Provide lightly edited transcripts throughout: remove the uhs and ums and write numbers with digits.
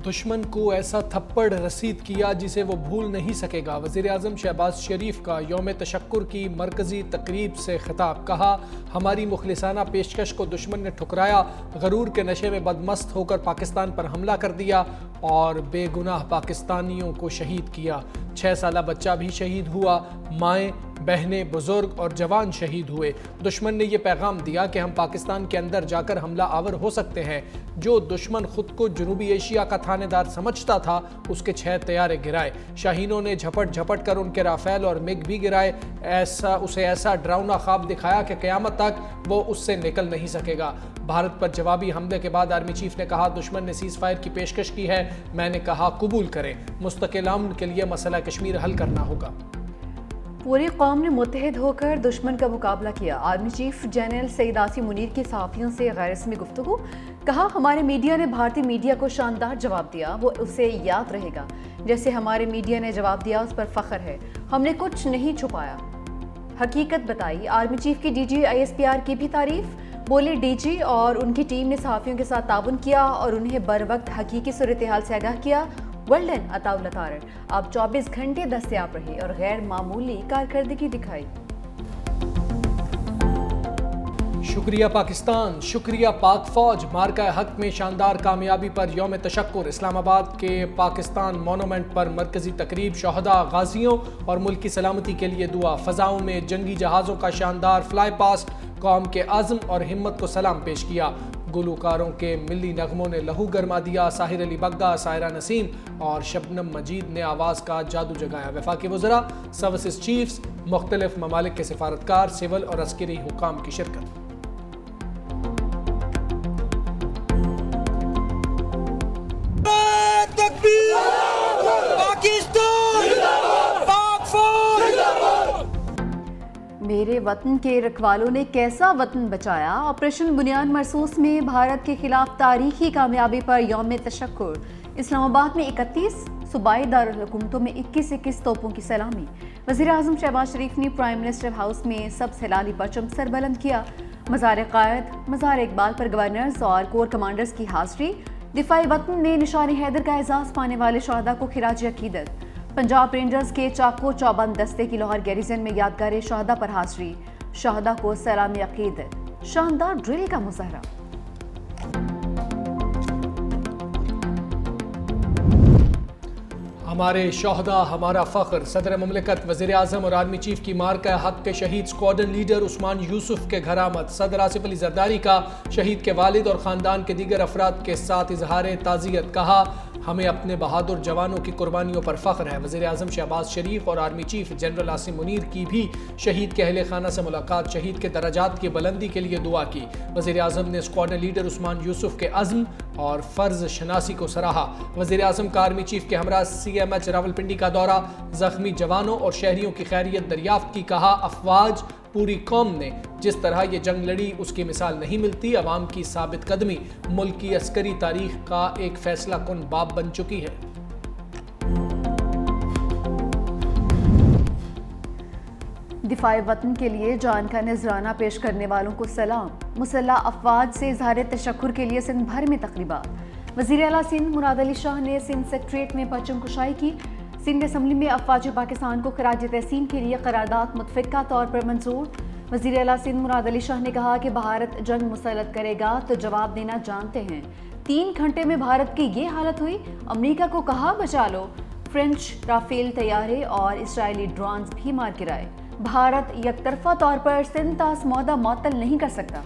دشمن کو ایسا تھپڑ رسید کیا جسے وہ بھول نہیں سکے گا۔ وزیر اعظم شہباز شریف کا یوم تشکر کی مرکزی تقریب سے خطاب۔ کہا، ہماری مخلصانہ پیشکش کو دشمن نے ٹھکرایا، غرور کے نشے میں بدمست ہو کر پاکستان پر حملہ کر دیا اور بے گناہ پاکستانیوں کو شہید کیا۔ 6 سالہ بچہ بھی شہید ہوا، مائیں، بہنیں، بزرگ اور جوان شہید ہوئے۔ دشمن نے یہ پیغام دیا کہ ہم پاکستان کے اندر جا کر حملہ آور ہو سکتے ہیں۔ جو دشمن خود کو جنوبی ایشیا کا تھانے دار سمجھتا تھا، اس کے 6 طیارے گرائے۔ شاہینوں نے جھپٹ جھپٹ کر ان کے رافیل اور مگ بھی گرائے۔ اسے ایسا ڈراؤنا خواب دکھایا کہ قیامت تک وہ اس سے نکل نہیں سکے گا۔ بھارت پر جوابی حملے کے بعد آرمی چیف نے کہا، دشمن نے سیز فائر کی پیشکش کی ہے، میں نے کہا قبول کریں، مستقل امن کے لیے مسئلہ کشمیر حل کرنا ہوگا۔ پوری قوم نے متحد ہو کر دشمن کا مقابلہ کیا۔ آرمی چیف جنرل سعید عاصم منیر کی صحافیوں سے غیر رسمی گفتگو۔ کہا، ہمارے میڈیا نے بھارتی میڈیا کو شاندار جواب دیا، وہ اسے یاد رہے گا۔ جیسے ہمارے میڈیا نے جواب دیا، اس پر فخر ہے، ہم نے کچھ نہیں چھپایا، حقیقت بتائی۔ آرمی چیف کی ڈی جی ISPR کی بھی تعریف۔ بولے، ڈی جی اور ان کی ٹیم نے صحافیوں کے ساتھ تعاون کیا اور انہیں بر وقت حقیقی صورتحال سے آگاہ کیا۔ ورلڈن عطاءاللہ طارڑ اب 24 گھنٹے دستیاب رہے اور غیر معمولی کارکردگی دکھائی۔ شکریہ پاکستان، شکریہ پاک فوج۔ مارکہ حق میں شاندار کامیابی پر یوم تشکر۔ اسلام آباد کے پاکستان مونومنٹ پر مرکزی تقریب۔ شہداء، غازیوں اور ملک کی سلامتی کے لیے دعا۔ فضاؤں میں جنگی جہازوں کا شاندار فلائی پاسٹ۔ قوم کے عزم اور ہمت کو سلام پیش کیا۔ گلوکاروں کے ملی نغموں نے لہو گرما دیا۔ ساحر علی بگا، سائرہ نسیم اور شبنم مجید نے آواز کا جادو جگایا۔ وفاقی وزراء، سروسز چیفز، مختلف ممالک کے سفارتکار، سول اور عسکری حکام کی شرکت۔ میرے وطن کے رکھوالوں نے کیسا وطن بچایا۔ آپریشن بنیان مرصوص میں بھارت کے خلاف تاریخی کامیابی پر یوم تشکر۔ اسلام آباد میں 31، صوبائی دارالحکومتوں میں 21 توپوں کی سلامی۔ وزیر اعظم شہباز شریف نے پرائم منسٹر ہاؤس میں سبز ہلالی پرچم سر بلند کیا۔ مزار قائد، مزار اقبال پر گورنرز اور کور کمانڈرز کی حاضری۔ دفاعی وطن میں نشان حیدر کا اعزاز پانے والے شہداء کو خراج عقیدت۔ پنجاب رینجرز کے چاقو چوبند دستے کی لاہور گیریزن میں یادگار شہداء پر حاضری۔ شہداء کو سلام عقیدت۔ شاندار ڈرل کا مظاہرہ۔ ہمارے شہداء ہمارا فخر۔ صدر مملکت، وزیر اعظم اور آرمی چیف کی مارکہ حق کے شہید اسکواڈن لیڈر عثمان یوسف کے گھر آمد۔ صدر آصف علی زرداری کا شہید کے والد اور خاندان کے دیگر افراد کے ساتھ اظہار تعزیت۔ کہا، ہمیں اپنے بہادر جوانوں کی قربانیوں پر فخر ہے۔ وزیر اعظم شہباز شریف اور army chief general Asim Munir کی بھی شہید کے اہل خانہ سے ملاقات۔ شہید کے درجات کی بلندی کے لیے دعا کی۔ وزیر اعظم نے اسکواڈن لیڈر عثمان یوسف کے عزم اور فرض شناسی کو سراہا۔ وزیر اعظم کا آرمی چیف کے ہمراہ CMH راولپنڈی کا دورہ۔ زخمی جوانوں اور شہریوں کی خیریت دریافت کی۔ کہا، افواج، پوری قوم نے جس طرح یہ جنگ لڑی اس کی مثال نہیں ملتی۔ عوام کی ثابت قدمی ملک کی عسکری تاریخ کا ایک فیصلہ کن باب بن چکی ہے۔ دفاع وطن کے لیے جان کا نذرانہ پیش کرنے والوں کو سلام۔ مسلح افواج سے اظہار تشکر کے لیے سندھ بھر میں تقریبات۔ وزیر اعلیٰ سندھ مراد علی شاہ نے سندھ سیکریٹریٹ میں پرچم کشائی کی۔ سندھ اسمبلی میں افواج پاکستان کو خراج تحسین کے لیے قرارداد متفقہ طور پر منظور۔ وزیر اعلیٰ سندھ مراد علی شاہ نے کہا کہ بھارت جنگ مسلط کرے گا تو جواب دینا جانتے ہیں۔ 3 گھنٹے میں بھارت کی یہ حالت ہوئی، امریکہ کو کہا بچا لو۔ فرینچ رافیل طیارے اور اسرائیلی ڈرونز بھی مار گرائے۔ بھارت یک طرفہ طور پر سندھ تا سمودہ معطل نہیں کر سکتا۔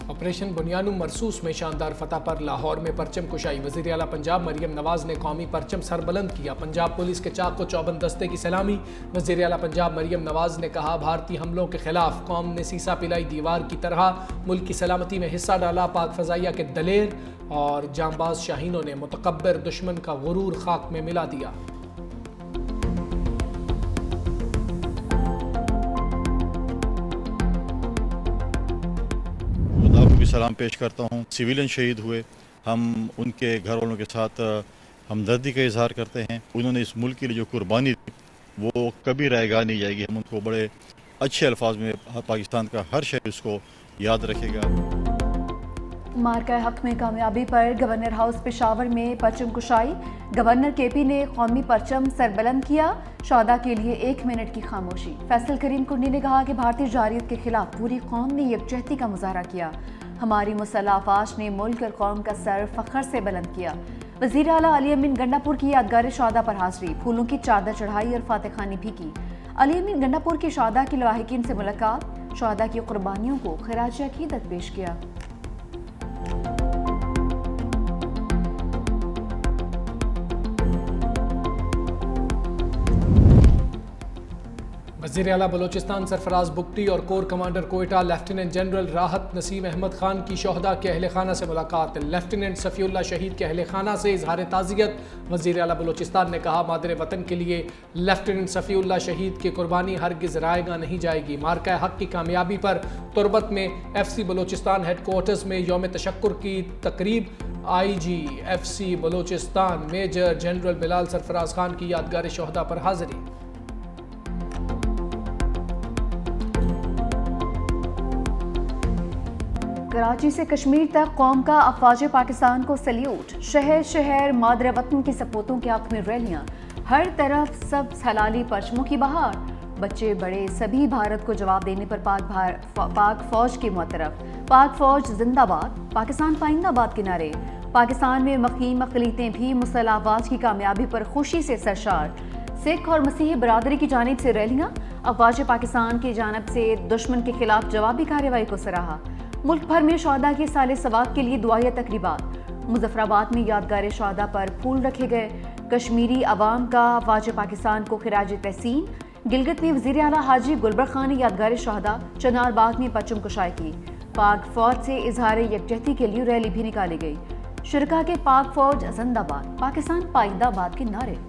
آپریشن بنیان مرصوص میں شاندار فتح پر لاہور میں پرچم کشائی۔ وزیر اعلیٰ پنجاب مریم نواز نے قومی پرچم سر بلند کیا۔ پنجاب پولیس کے چاقو چوبند دستے کی سلامی۔ وزیر اعلیٰ پنجاب مریم نواز نے کہا، بھارتی حملوں کے خلاف قوم نے سیسا پلائی دیوار کی طرح ملک کی سلامتی میں حصہ ڈالا۔ پاک فضائیہ کے دلیر اور جانباز شاہینوں نے متکبر دشمن کا غرور خاک میں ملا دیا۔ سلام پیش کرتا ہوں۔ سویلین شہید ہوئے، ہم ان کے گھر والوں کے ساتھ ہمدردی کا اظہار کرتے ہیں۔ انہوں نے اس ملک کے لیے جو قربانی دی وہ کبھی رائگاں نہیں جائے گی۔ ہم ان کو بڑے اچھے الفاظ میں پاکستان کا ہر شہری اس کو یاد رکھے گا۔ मार्का हक में कामयाबी पर गवर्नर हाउस पेशावर में परचम कुशाई। गवर्नर केपी ने कौमी परचम सरबुलंद किया। शोहदा के लिए 1 मिनट की खामोशी। फैसल करीम कुंडी ने कहा कि भारतीय जारियत के खिलाफ पूरी कौम ने यकजहती का मुजाहरा किया। हमारी मुसल्लह अफवाज ने मुल्क और कौम का सर फख्र से बुलंद किया। वज़ीर आला अली अमीन गंडापुर की यादगार शोहदा पर हाजिरी, फूलों की चादर चढ़ाई और फातह खानी भी की। अली अमीन गंडापुर की शोहदा के लवाहिकीन से मुलाकात, शोहदा की कुर्बानियों को खिराज अकीदत पेश किया। वज़ीर आला बलोचिस्तान सरफराज बुगटी और core commander Quetta lieutenant general राहत नसीम अहमद खान की शोहदा के अहल खाना से मुलाकात। लेफ्टिनेंट सफ़ीउल्लाह शहीद के अहल खाना से इजहार ताज़ियत। वज़ीर आला बलोचिस्तान ने कहा, मादर वतन के लिए लेफ्टिनेंट सफ़ीउल्लाह शहीद की कुर्बानी हरगिज़ रायगा नहीं जाएगी। मार्का हक की कामयाबी पर तुरबत में FC बलोचिस्तान हेडक्वार्टर्स में यौम तशक्कुर की तकरीब। IG FC Balochistan major general Bilal Sarfaraz Khan की यादगार शोहदा पर हाजिरी। कराची से कश्मीर तक कौम का अफवाज पाकिस्तान को सल्यूट। शहर शहर मादर वतन के सपूतों के हक में रैलियां, हर तरफ सब हलाली परचमों की बहार। बच्चे बड़े सभी भारत को जवाब देने पर पाक फौज के मुतरफ। पाक फौज जिंदाबाद, पाकिस्तान पाइंदाबाद के नारे। पाकिस्तान में मकीम अक़लीतें भी मुसल्लह अफवाज की कामयाबी पर खुशी से सरशार। सिख और मसीही बरादरी की जानिब से रैलियां, अफवाज पाकिस्तान की जानिब से दुश्मन के खिलाफ जवाबी कार्रवाई को सराहा। मुल्क भर में शोहदा के साले सवाब के लिए दुआया तकरीबात। मुजफ्फराबाद में यादगार शोहदा पर फूल रखे गए। कश्मीरी अवाम का अफवाज पाकिस्तान को खिराज तहसीन। गिलगित में वज़ीर आला हाजी गुलबर्ग खान ने यादगार शोहदा चनार बाग में परचम कुशाई की। पाक फौज से इजहार यकजहती के लिए रैली भी निकाली गई। शुरका के पाक फौज जिंदाबाद, पाकिस्तान पाइंदाबाद के नारे।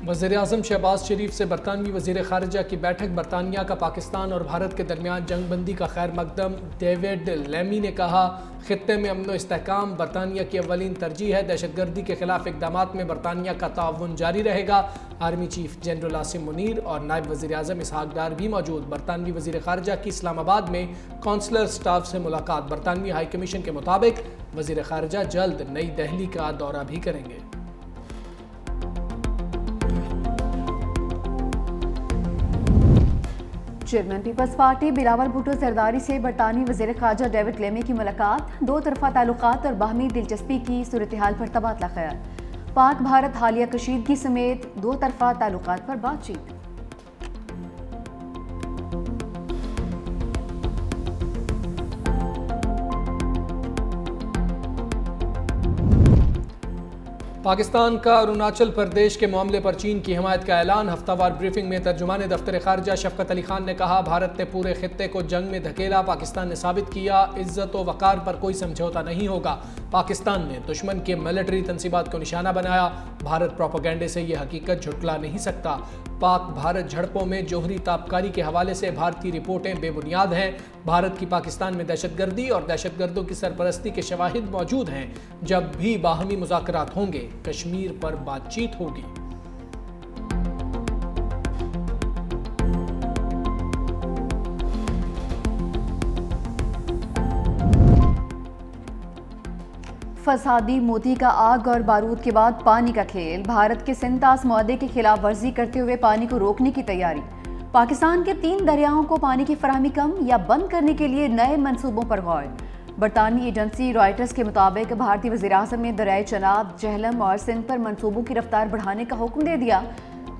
वज़ीर-ए-आज़म शहबाज शरीफ से बरतानवी वज़ीर ख़ारिजा की बैठक। बरतानिया का पाकिस्तान और भारत के दरमियान जंग बंदी का खैर मकदम। डेविड लेमी ने कहा, खित्ते में अमन व इस्तेहकाम बरतानिया की अव्वलीन तरजीह है। दहशतगर्दी के खिलाफ इक़दामात में बरतानिया का ताउन जारी रहेगा। Army chief general Asim Munir और नायब वज़ीर-ए-आज़म इसहाक डार भी मौजूद। बरतानवी वज़ीर ख़ारिजा की इस्लामाबाद में कौंसलर स्टाफ से मुलाकात। बरतानवी हाई कमीशन के मुताबिक वज़ीर ख़ारिजा जल्द नई दिल्ली का दौरा भी करेंगे। Chairman peoples party Bilawal Bhutto Zardari से बरतानी वज़ीर ख़ारिजा डेविड लेमी की मुलाकात। दो तरफ़ा ताल्लुकात और बाहमी दिलचस्पी की सूरत हाल पर तबादला ख्याल। पाक भारत हालिया कशीदगी समेत दो तरफ़ा ताल्लुकात पर बातचीत। पाकिस्तान का अरुणाचल प्रदेश के मामले पर चीन की हिमायत का ऐलान। हफ्तावार ब्रीफिंग में तर्जुमान दफ्तर खारजा शफकत अली खान ने कहा, भारत ने पूरे खित्ते को जंग में धकेला। पाकिस्तान ने साबित किया इज्जत व वक़ार पर कोई समझौता नहीं होगा। पाकिस्तान ने दुश्मन के मिलिट्री तंसीबात को निशाना बनाया। भारत प्रोपेगेंडे से यह हकीकत झुटला नहीं सकता। पाक भारत झड़पों में जोहरी ताबकारी के हवाले से भारतीय रिपोर्टें बेबुनियाद हैं। भारत की पाकिस्तान में दहशतगर्दी और दहशतगर्दों की सरपरस्ती के शवाहिद मौजूद हैं। जब भी बाहमी मुज़ाकरात होंगे, कश्मीर पर बातचीत होगी। फसादी मोती का आग और बारूद के बाद पानी का खेल। भारत के सिंतास मुआहदे की खिलाफ वर्जी करते हुए पानी को रोकने की तैयारी। पाकिस्तान के 3 दरियाओं को पानी की फराहमी कम या बंद करने के लिए नए मंसूबों पर गौर। बरतानी एजेंसी रॉयटर्स के मुताबिक भारतीय वज़ीर-ए-आज़म ने दरियाए चनाब, झेलम और सिंध पर मंसूबों की रफ्तार बढ़ाने का हुक्म दे दिया।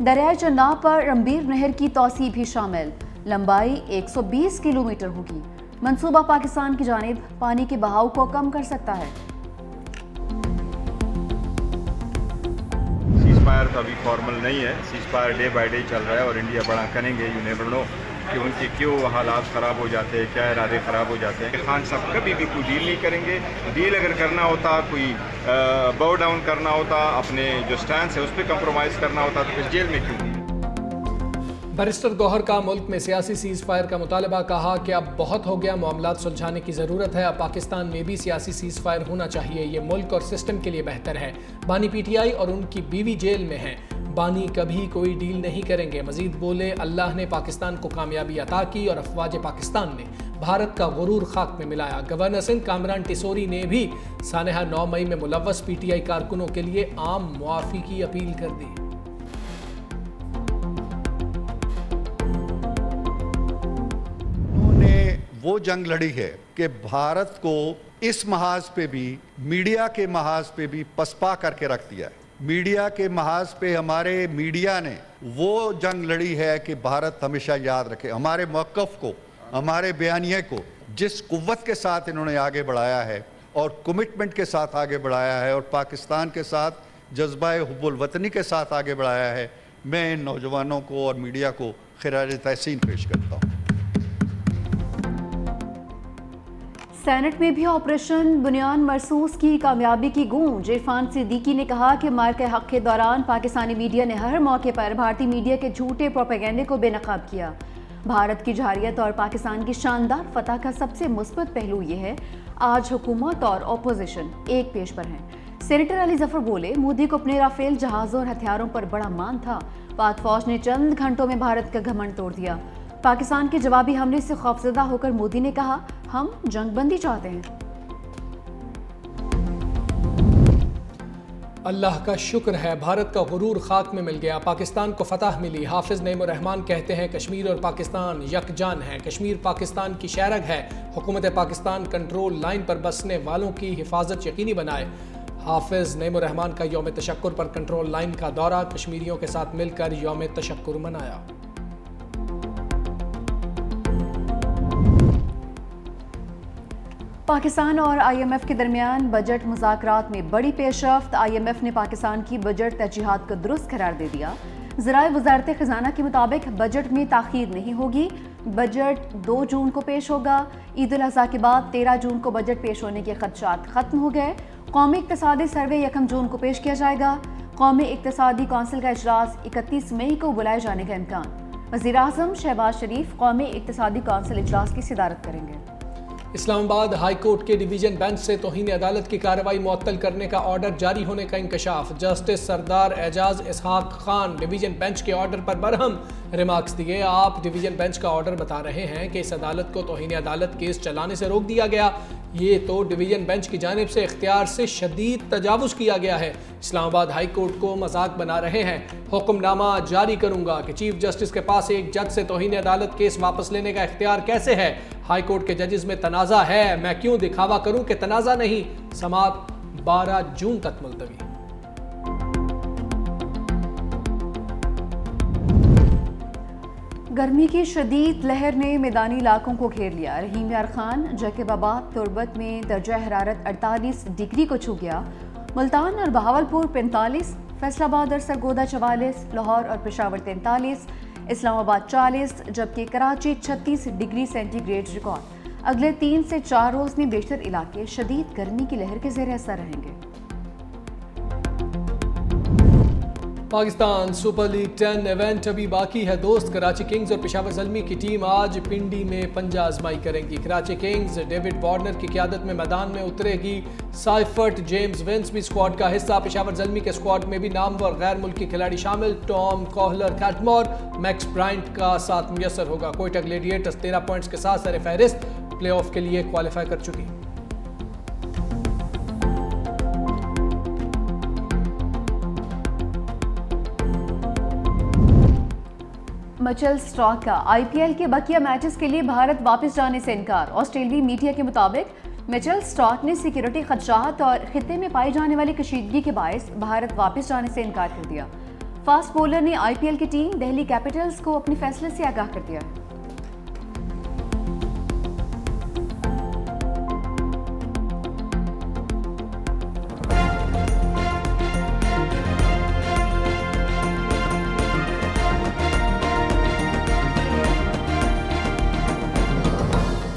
दरियाए चनाब पर रंबीर नहर की तोसी भी शामिल। लंबाई 120 किलोमीटर होगी। मंसूबा पाकिस्तान की जानिब पानी के बहाव को कम कर सकता है। सीज़फायर तो अभी फॉर्मल नहीं है। सीज़फायर डे बाय डे चल रहा है और इंडिया बड़ा करेंगे। यू नेवर नो कि उनके क्यों हालात ख़राब हो जाते हैं, क्या इरादे ख़राब हो जाते हैं। खान साहब कभी भी कोई डील नहीं करेंगे। डील अगर करना होता, कोई बाउ डाउन करना होता, अपने जो स्टैंड है उस पर कंप्रोमाइज़ करना होता, तो फिर जेल में क्यों? बैरिस्टर गौहर का मुल्क में सियासी सीज़ फायर का मुतालबा, कहा कि अब बहुत हो गया, मामलात सुलझाने की ज़रूरत है, अब पाकिस्तान में भी सियासी सीज़ फायर होना चाहिए, ये मुल्क और सिस्टम के लिए बेहतर है। बानी पीटीआई और उनकी बीवी जेल में हैं, बानी कभी कोई डील नहीं करेंगे। मजीद बोले, अल्लाह ने पाकिस्तान को कामयाबी अता की और अफवाज पाकिस्तान ने भारत का गुरूर खाक में मिलाया। गवर्नर सिंध कामरान टिसोरी ने भी सानहा 9 मई में मुलव्वस पीटीआई कारकुनों के लिए आम मुआफ़ी की अपील कर दी। वो जंग लड़ी है कि भारत को इस महाज पे भी, मीडिया के महाज पे भी पसपा करके रख दिया है। मीडिया के महाज पे हमारे मीडिया ने वो जंग लड़ी है कि भारत हमेशा याद रखे हमारे मौक़िफ़ को, हमारे बयानिए को, जिस कुव्वत के साथ इन्होंने आगे बढ़ाया है और कमिटमेंट के साथ आगे बढ़ाया है और पाकिस्तान के साथ जज्बा हुब्बुल वतनी के साथ आगे बढ़ाया है। मैं इन नौजवानों को और मीडिया को खिराज तहसीन पेश करता हूँ। सेनेट में भी ऑपरेशन बुनियान मरसूस की कामयाबी की गूंज। इरफान सिद्दीकी ने कहा कि मार्के हक के दौरान पाकिस्तानी मीडिया ने हर मौके पर भारतीय मीडिया के झूठे प्रोपेगेंडे को बेनकाब किया। भारत की जहारियत और पाकिस्तान की शानदार फतह का सबसे मुस्बत पहलू ये है, आज हुकूमत और अपोजिशन एक पेज पर हैं। सेनेटर अली जफर बोले, मोदी को अपने राफेल जहाज़ों और हथियारों पर बड़ा मान था, पाक फौज ने चंद घंटों में भारत का घमंड तोड़ दिया। पाकिस्तान के जवाबी हमले से खौफजदा होकर मोदी ने कहा, हम जंगबंदी चाहते हैं। अल्लाह का शुक्र है, भारत का गुरूर खाक में मिल गया, पाकिस्तान को फतह मिली। हाफिज नईमुर रहमान कहते हैं, कश्मीर और पाकिस्तान यकजान है, कश्मीर पाकिस्तान की शहरग है, हुकूमत पाकिस्तान कंट्रोल लाइन पर बसने वालों की हिफाजत यकीनी बनाए। हाफिज नईमुर रहमान का यौम तशक्कुर पर कंट्रोल लाइन का दौरा, कश्मीरियों के साथ मिलकर यौम तशक्कुर मनाया। पाकिस्तान और IMF के दरमियान बजट मुज़ाकरात में बड़ी पेशरफ्त। IMF ने पाकिस्तान की बजट तरजीहात को दुरुस्त करार दे दिया। ज़राए वज़ारत ख़ज़ाना के मुताबिक बजट में ताख़ीर नहीं होगी, बजट 2 जून को पेश होगा। ईद उल अज़हा के बाद 13 जून को बजट पेश होने के ख़दशात ख़त्म हो गए। कौमी इक़्तिसादी सर्वे 1 जून को पेश किया जाएगा। कौमी इक़्तिसादी कौंसिल का इजलास 31 मई को बुलाए जाने का इम्कान। वज़ीर आज़म शहबाज शरीफ कौमी इक़्तिसादी कौंसिल इजलास की सदारत करेंगे। इस्लामाबाद हाई कोर्ट के डिवीजन बेंच से तौहीन अदालत की कार्रवाई मुअत्तल करने का ऑर्डर जारी होने का इंकशाफ। जस्टिस सरदार एजाज इसहाक खान डिवीजन बेंच के ऑर्डर पर बरहम रिमार्क्स दिए। आप डिवीजन बेंच का ऑर्डर बता रहे हैं कि इस अदालत को तौहीन अदालत केस चलाने से रोक दिया गया, ये तो डिवीजन बेंच की जानिब से इख्तियार से शदीद तजावुज़ किया गया है। इस्लामाबाद हाई कोर्ट को मजाक बना रहे हैं। हुक्मनामा जारी करूंगा कि चीफ जस्टिस के पास एक जज से तौहीन अदालत केस वापस लेने का इख्तियार कैसे है? हाई कोर्ट के जजेस में तनाज़ा है, मैं क्यों दिखावा करूं कि तनाज़ा नहीं। समाअत 12 जून तक मुलतवी। गर्मी की शदीद लहर ने मैदानी इलाकों को घेर लिया। रहीम यार खान, जैकबाबाद, तुर्बत में दर्जा हरारत 48 डिग्री को छू गया। मुल्तान और बहावलपुर 45, फैसलाबाद और सरगोदा 44, लाहौर और पेशावर 43, इस्लामाबाद 40, जबकि कराची 36 डिग्री सेंटीग्रेड रिकॉर्ड। अगले 3 से 4 रोज़ में बेशतर इलाके शदीद गर्मी की लहर के ज़ेर असर रहेंगे। पाकिस्तान सुपर लीग 10 इवेंट अभी बाकी है दोस्त। कराची किंग्स और पेशावर ज़ल्मी की टीम आज पिंडी में पंजा आजमाई करेंगी। कराची किंग्स डेविड वार्नर की क़यादत में मैदान में उतरेगी। साइफर्ट जेम्स विंस भी स्क्वाड का हिस्सा। पेशावर ज़ल्मी के स्क्वाड में भी नामवर गैर मुल्की खिलाड़ी शामिल। टॉम कोहलर, कैटमोर, मैक्स ब्रायंट का साथ मुयसर होगा। कोयटा ग्लेडिएटर्स 13 पॉइंट्स के साथ सर फहरिस्त प्ले ऑफ के लिए क्वालिफाई कर चुकी। मिचेल स्टार्क का IPL के बकिया मैचेस के लिए भारत वापस जाने से इनकार। ऑस्ट्रेलियाई मीडिया के मुताबिक मिचेल स्टार्क ने सिक्योरिटी खदशात और खित्ते में पाई जाने वाली कशीदगी के बायस भारत वापस जाने से इनकार कर दिया। फास्ट बॉलर ने IPL की टीम दिल्ली कैपिटल्स को अपने फैसले से आगाह कर दिया है।